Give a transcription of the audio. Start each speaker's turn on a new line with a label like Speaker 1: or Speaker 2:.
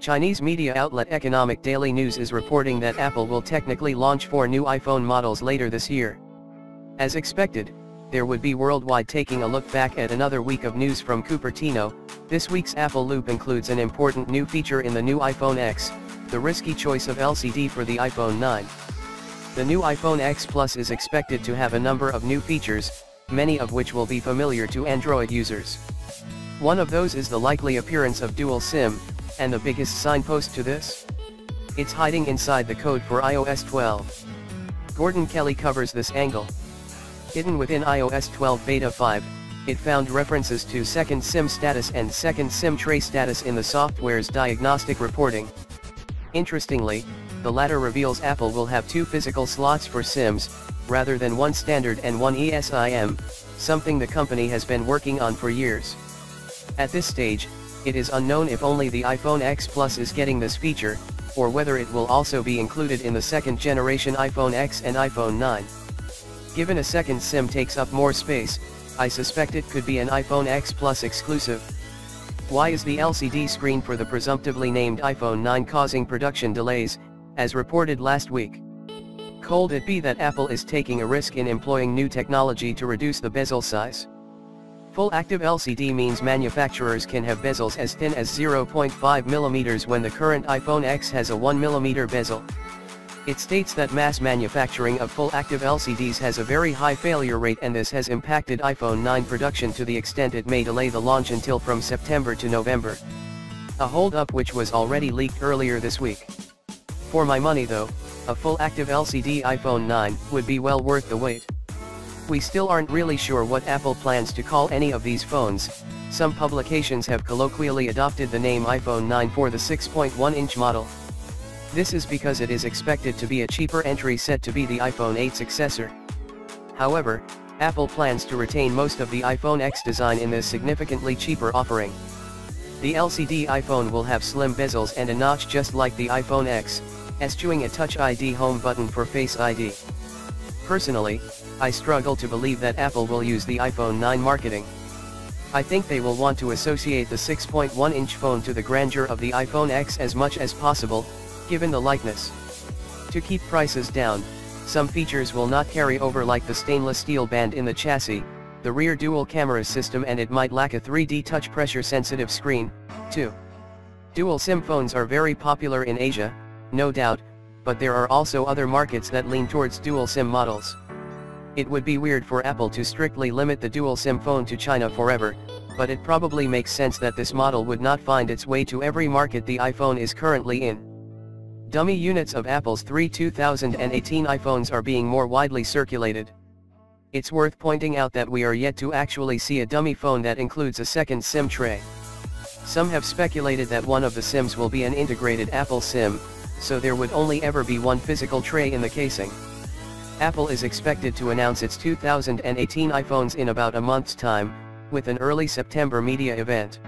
Speaker 1: Chinese media outlet Economic Daily News is reporting that Apple will technically launch 4 new iPhone models later this year. As expected, there would be worldwide taking a look back at another week of news from Cupertino. This week's Apple Loop includes an important new feature in the new iPhone X, the risky choice of LCD for the iPhone 9. The new iPhone X Plus is expected to have a number of new features, many of which will be familiar to Android users. One of those is the likely appearance of dual SIM, and the biggest signpost to this? It's hiding inside the code for iOS 12. Gordon Kelly covers this angle. Hidden within iOS 12 Beta 5, it found references to second SIM status and second SIM tray status in the software's diagnostic reporting. Interestingly, the latter reveals Apple will have 2 physical slots for SIMs, rather than one standard and one eSIM, something the company has been working on for years. At this stage, it is unknown if only the iPhone X Plus is getting this feature, or whether it will also be included in the second-generation iPhone X and iPhone 9. Given a second SIM takes up more space, I suspect it could be an iPhone X Plus exclusive. Why is the LCD screen for the presumptively named iPhone 9 causing production delays, as reported last week? Could it be that Apple is taking a risk in employing new technology to reduce the bezel size? Full active LCD means manufacturers can have bezels as thin as 0.5 mm when the current iPhone X has a 1 mm bezel. It states that mass manufacturing of full active LCDs has a very high failure rate, and this has impacted iPhone 9 production to the extent it may delay the launch until from September to November. A hold-up which was already leaked earlier this week. For my money though, a full active LCD iPhone 9 would be well worth the wait. We still aren't really sure what Apple plans to call any of these phones. Some publications have colloquially adopted the name iPhone 9 for the 6.1-inch model. This is because it is expected to be a cheaper entry set to be the iPhone 8 successor. However, Apple plans to retain most of the iPhone X design in this significantly cheaper offering. The LCD iPhone will have slim bezels and a notch just like the iPhone X, eschewing a Touch ID home button for Face ID. Personally, I struggle to believe that Apple will use the iPhone 9 marketing. I think they will want to associate the 6.1-inch phone to the grandeur of the iPhone X as much as possible, given the likeness. To keep prices down, some features will not carry over, like the stainless steel band in the chassis, the rear dual camera system, and it might lack a 3D touch pressure sensitive screen, too. Dual SIM phones are very popular in Asia, no doubt, but there are also other markets that lean towards dual SIM models. It would be weird for Apple to strictly limit the dual SIM phone to China forever, but it probably makes sense that this model would not find its way to every market the iPhone is currently in. Dummy units of Apple's 3 2018 iPhones are being more widely circulated. It's worth pointing out that we are yet to actually see a dummy phone that includes a second SIM tray. Some have speculated that one of the SIMs will be an integrated Apple SIM, so there would only ever be one physical tray in the casing. Apple is expected to announce its 2018 iPhones in about a month's time, with an early September media event.